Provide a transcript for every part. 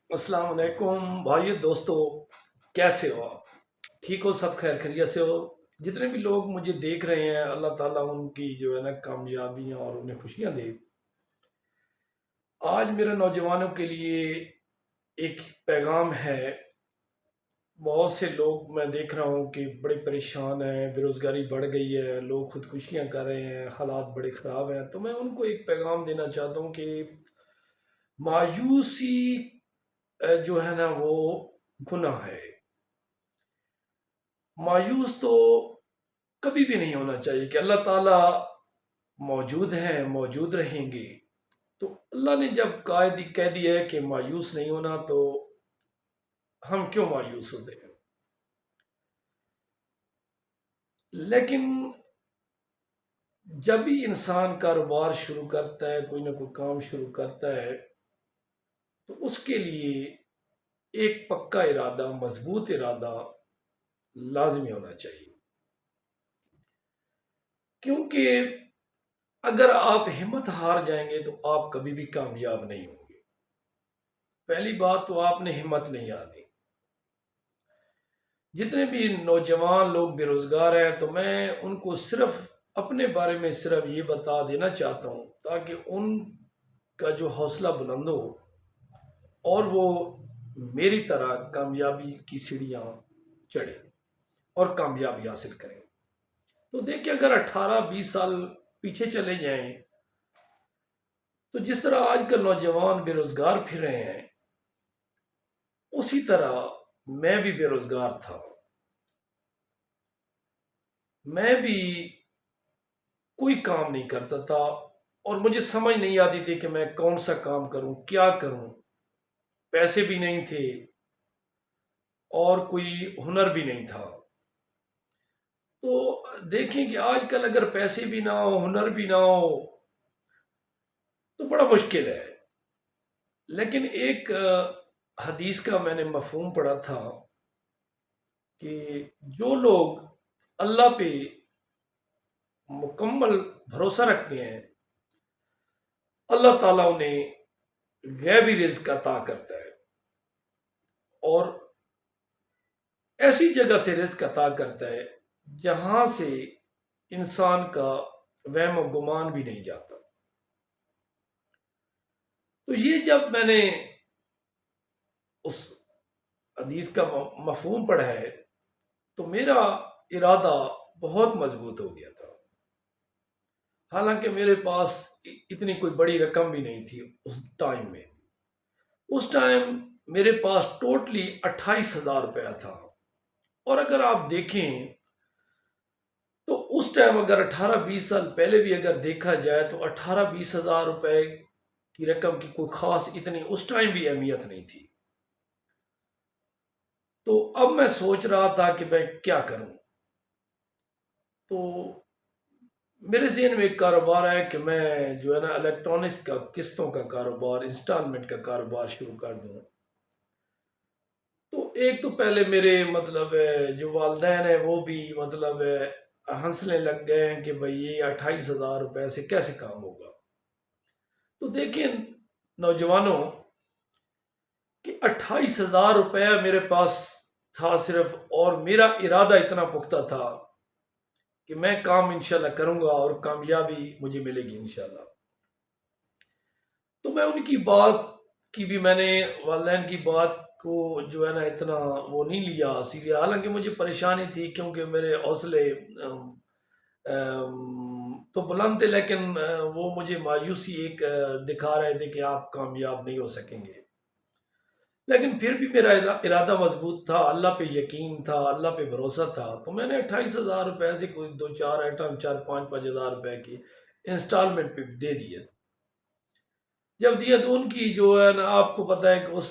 السلام علیکم بھائی دوستو، کیسے ہو آپ؟ ٹھیک ہو؟ سب خیر خیریت سے ہو؟ جتنے بھی لوگ مجھے دیکھ رہے ہیں، اللہ تعالیٰ ان کی جو ہے نا کامیابیاں اور انہیں خوشیاں دے۔ آج میرے نوجوانوں کے لیے ایک پیغام ہے۔ بہت سے لوگ میں دیکھ رہا ہوں کہ بڑے پریشان ہیں، بے روزگاری بڑھ گئی ہے، لوگ خودکشیاں کر رہے ہیں، حالات بڑے خراب ہیں۔ تو میں ان کو ایک پیغام دینا چاہتا ہوں کہ مایوسی جو ہے نا وہ گناہ ہے۔ مایوس تو کبھی بھی نہیں ہونا چاہیے کہ اللہ تعالیٰ موجود ہیں، موجود رہیں گے۔ تو اللہ نے جب کہہ دیا ہے کہ مایوس نہیں ہونا، تو ہم کیوں مایوس ہوتے ہیں؟ لیکن جب بھی انسان کاروبار شروع کرتا ہے، کوئی نہ کوئی کام شروع کرتا ہے، تو اس کے لیے ایک پکا ارادہ، مضبوط ارادہ لازمی ہونا چاہیے۔ کیونکہ اگر آپ ہمت ہار جائیں گے تو آپ کبھی بھی کامیاب نہیں ہوں گے۔ پہلی بات تو آپ نے ہمت نہیں ہارنی۔ جتنے بھی نوجوان لوگ بے روزگار ہیں، تو میں ان کو صرف اپنے بارے میں صرف یہ بتا دینا چاہتا ہوں تاکہ ان کا جو حوصلہ بلند ہو اور وہ میری طرح کامیابی کی سیڑھیاں چڑھیں اور کامیابی حاصل کریں۔ تو دیکھیں، اگر 18-20 سال پیچھے چلے جائیں تو جس طرح آج کل نوجوان بے روزگار پھر رہے ہیں، اسی طرح میں بھی بے روزگار تھا۔ میں بھی کوئی کام نہیں کرتا تھا اور مجھے سمجھ نہیں آتی تھی کہ میں کون سا کام کروں، کیا کروں۔ پیسے بھی نہیں تھے اور کوئی ہنر بھی نہیں تھا۔ تو دیکھیں کہ آج کل اگر پیسے بھی نہ ہو، ہنر بھی نہ ہو، تو بڑا مشکل ہے۔ لیکن ایک حدیث کا میں نے مفہوم پڑھا تھا کہ جو لوگ اللہ پہ مکمل بھروسہ رکھتے ہیں، اللہ تعالیٰ انہیں غیبی رزق عطا کرتا ہے اور ایسی جگہ سے رزق عطا کرتا ہے جہاں سے انسان کا وہم و گمان بھی نہیں جاتا۔ تو یہ جب میں نے اس حدیث کا مفہوم پڑھا ہے تو میرا ارادہ بہت مضبوط ہو گیا تھا۔ حالانکہ میرے پاس اتنی کوئی بڑی رقم بھی نہیں تھی اس ٹائم میں۔ اس ٹائم میرے پاس ٹوٹلی 28,000 روپیہ تھا۔ اور اگر آپ دیکھیں تو اس ٹائم اگر 18-20 سال پہلے بھی اگر دیکھا جائے تو 18-20 ہزار روپے کی رقم کی کوئی خاص اتنی اس ٹائم بھی اہمیت نہیں تھی۔ تو اب میں سوچ رہا تھا کہ میں کیا کروں۔ تو میرے ذہن میں ایک کاروبار ہے کہ میں جو ہے نا الیکٹرانکس کا قسطوں کا کاروبار، انسٹالمنٹ کا کاروبار شروع کر دوں۔ تو ایک تو پہلے میرے جو والدین ہیں وہ بھی ہنسنے لگ گئے ہیں کہ بھئی یہ 28,000 روپے سے کیسے کام ہوگا۔ تو دیکھیں نوجوانوں کہ 28,000 روپے میرے پاس تھا صرف، اور میرا ارادہ اتنا پختہ تھا کہ میں کام انشاءاللہ کروں گا اور کامیابی مجھے ملے گی انشاءاللہ۔ تو میں ان کی بات کی بھی، میں نے والدین کی بات کو جو ہے نا اتنا وہ نہیں لیا سیریا، حالانکہ مجھے پریشانی تھی کیونکہ میرے حوصلے تو بلند تھے، لیکن وہ مجھے مایوسی ایک دکھا رہے تھے کہ آپ کامیاب نہیں ہو سکیں گے۔ لیکن پھر بھی میرا ارادہ مضبوط تھا، اللہ پہ یقین تھا، اللہ پہ بھروسہ تھا۔ تو میں نے 28,000 روپے سے کوئی 2-4 آئٹم، 4-5 ہزار روپے کی انسٹالمنٹ پہ دے دیے۔ جب دیا تو ان کی جو ہے نا، آپ کو پتہ ہے کہ اس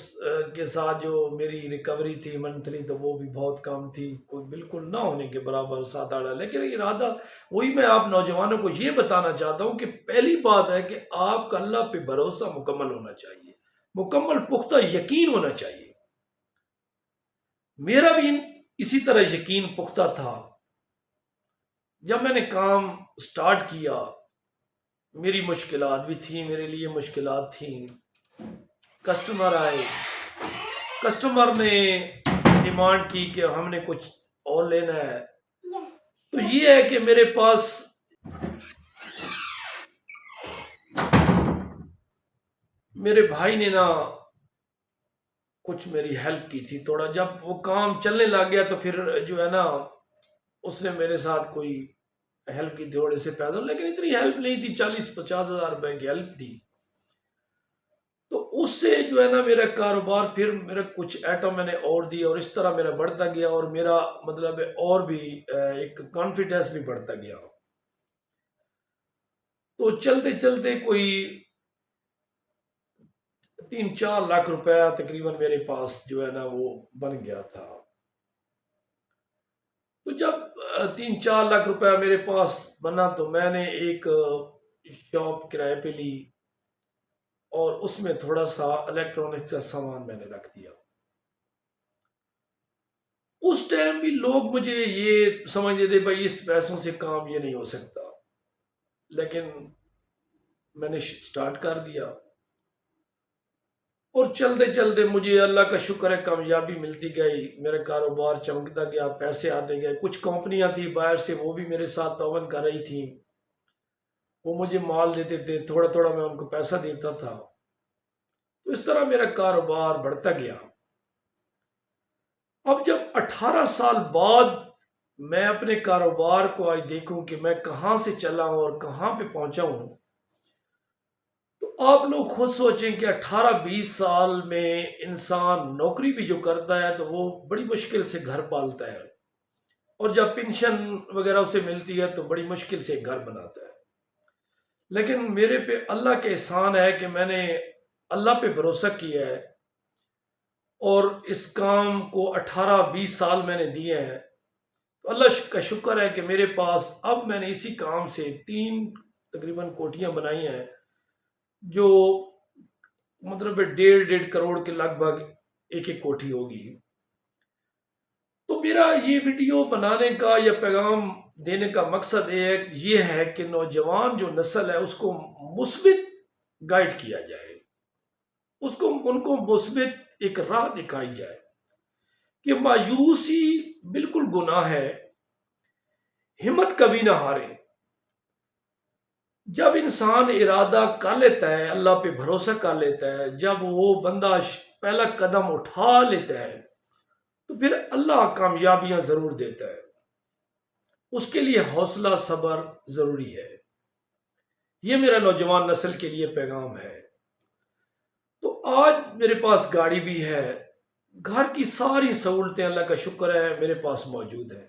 کے ساتھ جو میری ریکوری تھی منتھلی، تو وہ بھی بہت کم تھی، کوئی بالکل نہ ہونے کے برابر 7-8۔ لیکن ارادہ وہی میں آپ نوجوانوں کو یہ بتانا چاہتا ہوں کہ پہلی بات ہے کہ آپ کا اللہ پہ بھروسہ مکمل ہونا چاہیے، مکمل پختہ یقین ہونا چاہیے۔ میرا بھی اسی طرح یقین پختہ تھا۔ جب میں نے کام سٹارٹ کیا، میری مشکلات بھی تھیں، میرے لیے مشکلات تھیں، کسٹمر آئے، کسٹمر نے ڈیمانڈ کی کہ ہم نے کچھ اور لینا ہے، تو یہ ہے کہ میرے پاس میرے بھائی نے نا کچھ میری ہیلپ کی تھی تھوڑا، جب وہ کام چلنے لگ گیا تو پھر جو ہے نا اس نے میرے ساتھ کوئی ہیلپ کی تھوڑے سے پیسے، لیکن اتنی ہیلپ نہیں تھی، 40-50 ہزار روپے کی ہیلپ تھی۔ تو اس سے جو ہے نا میرا کاروبار، پھر میرا کچھ ایٹم میں نے اور دی، اور اس طرح میرا بڑھتا گیا، اور میرا مطلب اور بھی ایک کانفیڈنس بھی بڑھتا گیا۔ تو چلتے چلتے کوئی 3-4 لاکھ روپے تقریباً میرے پاس جو ہے نا وہ بن گیا تھا۔ تو جب 3-4 لاکھ روپے میرے پاس بنا تو میں نے ایک شاپ کرائے پہ لی، اور اس میں تھوڑا سا الیکٹرانک کا سامان میں نے رکھ دیا۔ اس ٹائم بھی لوگ مجھے یہ سمجھتے تھے بھائی اس پیسوں سے کام یہ نہیں ہو سکتا، لیکن میں نے سٹارٹ کر دیا، اور چلتے چلتے مجھے اللہ کا شکر ہے کامیابی ملتی گئی، میرا کاروبار چمکتا گیا، پیسے آتے گئے۔ کچھ کمپنیاں تھیں باہر سے، وہ بھی میرے ساتھ تعاون کر رہی تھیں، وہ مجھے مال دیتے تھے، تھوڑا تھوڑا میں ان کو پیسہ دیتا تھا۔ تو اس طرح میرا کاروبار بڑھتا گیا۔ اب جب 18 سال بعد میں اپنے کاروبار کو آج دیکھوں کہ میں کہاں سے چلا ہوں اور کہاں پہ پہنچا ہوں، تو آپ لوگ خود سوچیں کہ 18-20 سال میں انسان نوکری بھی جو کرتا ہے تو وہ بڑی مشکل سے گھر پالتا ہے، اور جب پینشن وغیرہ اسے ملتی ہے تو بڑی مشکل سے گھر بناتا ہے۔ لیکن میرے پہ اللہ کے احسان ہے کہ میں نے اللہ پہ بھروسہ کیا ہے، اور اس کام کو 18-20 سال میں نے دیے ہیں۔ تو اللہ کا شکر ہے کہ میرے پاس اب میں نے اسی کام سے 3 تقریباً کوٹھیاں بنائی ہیں، جو مطلب 1.5 کروڑ کے لگ بھگ ایک ایک کوٹھی ہوگی۔ تو میرا یہ ویڈیو بنانے کا یا پیغام دینے کا مقصد یہ ہے کہ نوجوان جو نسل ہے اس کو مثبت گائیڈ کیا جائے، ان کو مثبت ایک راہ دکھائی جائے کہ مایوسی بالکل گناہ ہے، ہمت کبھی نہ ہارے۔ جب انسان ارادہ کر لیتا ہے، اللہ پہ بھروسہ کر لیتا ہے، جب وہ بندہ پہلا قدم اٹھا لیتا ہے تو پھر اللہ کامیابیاں ضرور دیتا ہے۔ اس کے لیے حوصلہ صبر ضروری ہے۔ یہ میرا نوجوان نسل کے لیے پیغام ہے۔ تو آج میرے پاس گاڑی بھی ہے، گھر کی ساری سہولتیں اللہ کا شکر ہے میرے پاس موجود ہیں۔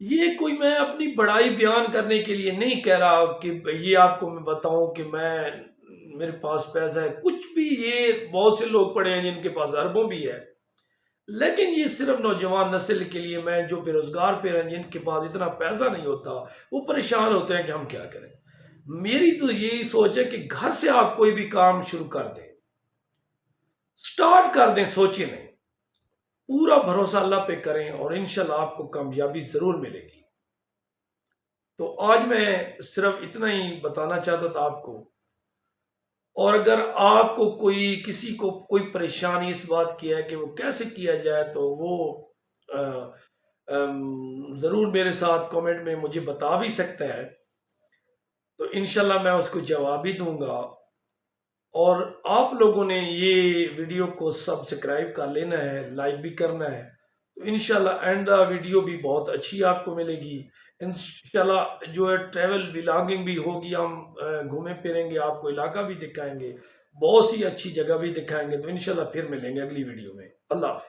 یہ کوئی میں اپنی بڑائی بیان کرنے کے لیے نہیں کہہ رہا کہ یہ آپ کو میں بتاؤں کہ میرے پاس پیسہ ہے، کچھ بھی۔ یہ بہت سے لوگ پڑے ہیں جن کے پاس اربوں بھی ہے، لیکن یہ صرف نوجوان نسل کے لیے، میں جو بے روزگار پہ ہیں جن کے پاس اتنا پیسہ نہیں ہوتا، وہ پریشان ہوتے ہیں کہ ہم کیا کریں۔ میری تو یہی سوچ ہے کہ گھر سے آپ کوئی بھی کام شروع کر دیں، سٹارٹ کر دیں، سوچیں نہیں، پورا بھروسہ اللہ پہ کریں، اور انشاءاللہ آپ کو کامیابی ضرور ملے گی۔ تو آج میں صرف اتنا ہی بتانا چاہتا تھا آپ کو، اور اگر آپ کو کسی کو کوئی پریشانی اس بات کی ہے کہ وہ کیسے کیا جائے تو وہ ضرور میرے ساتھ کامنٹ میں مجھے بتا بھی سکتا ہے، تو انشاءاللہ میں اس کو جواب بھی دوں گا۔ اور آپ لوگوں نے یہ ویڈیو کو سبسکرائب کر لینا ہے، لائک بھی کرنا ہے، تو انشاءاللہ آئندہ ویڈیو بھی بہت اچھی آپ کو ملے گی۔ انشاءاللہ جو ہے ٹریول ولاگنگ بھی ہوگی، ہم گھومیں پھریں گے، آپ کو علاقہ بھی دکھائیں گے، بہت سی اچھی جگہ بھی دکھائیں گے۔ تو انشاءاللہ پھر ملیں گے اگلی ویڈیو میں۔ اللہ حافظ۔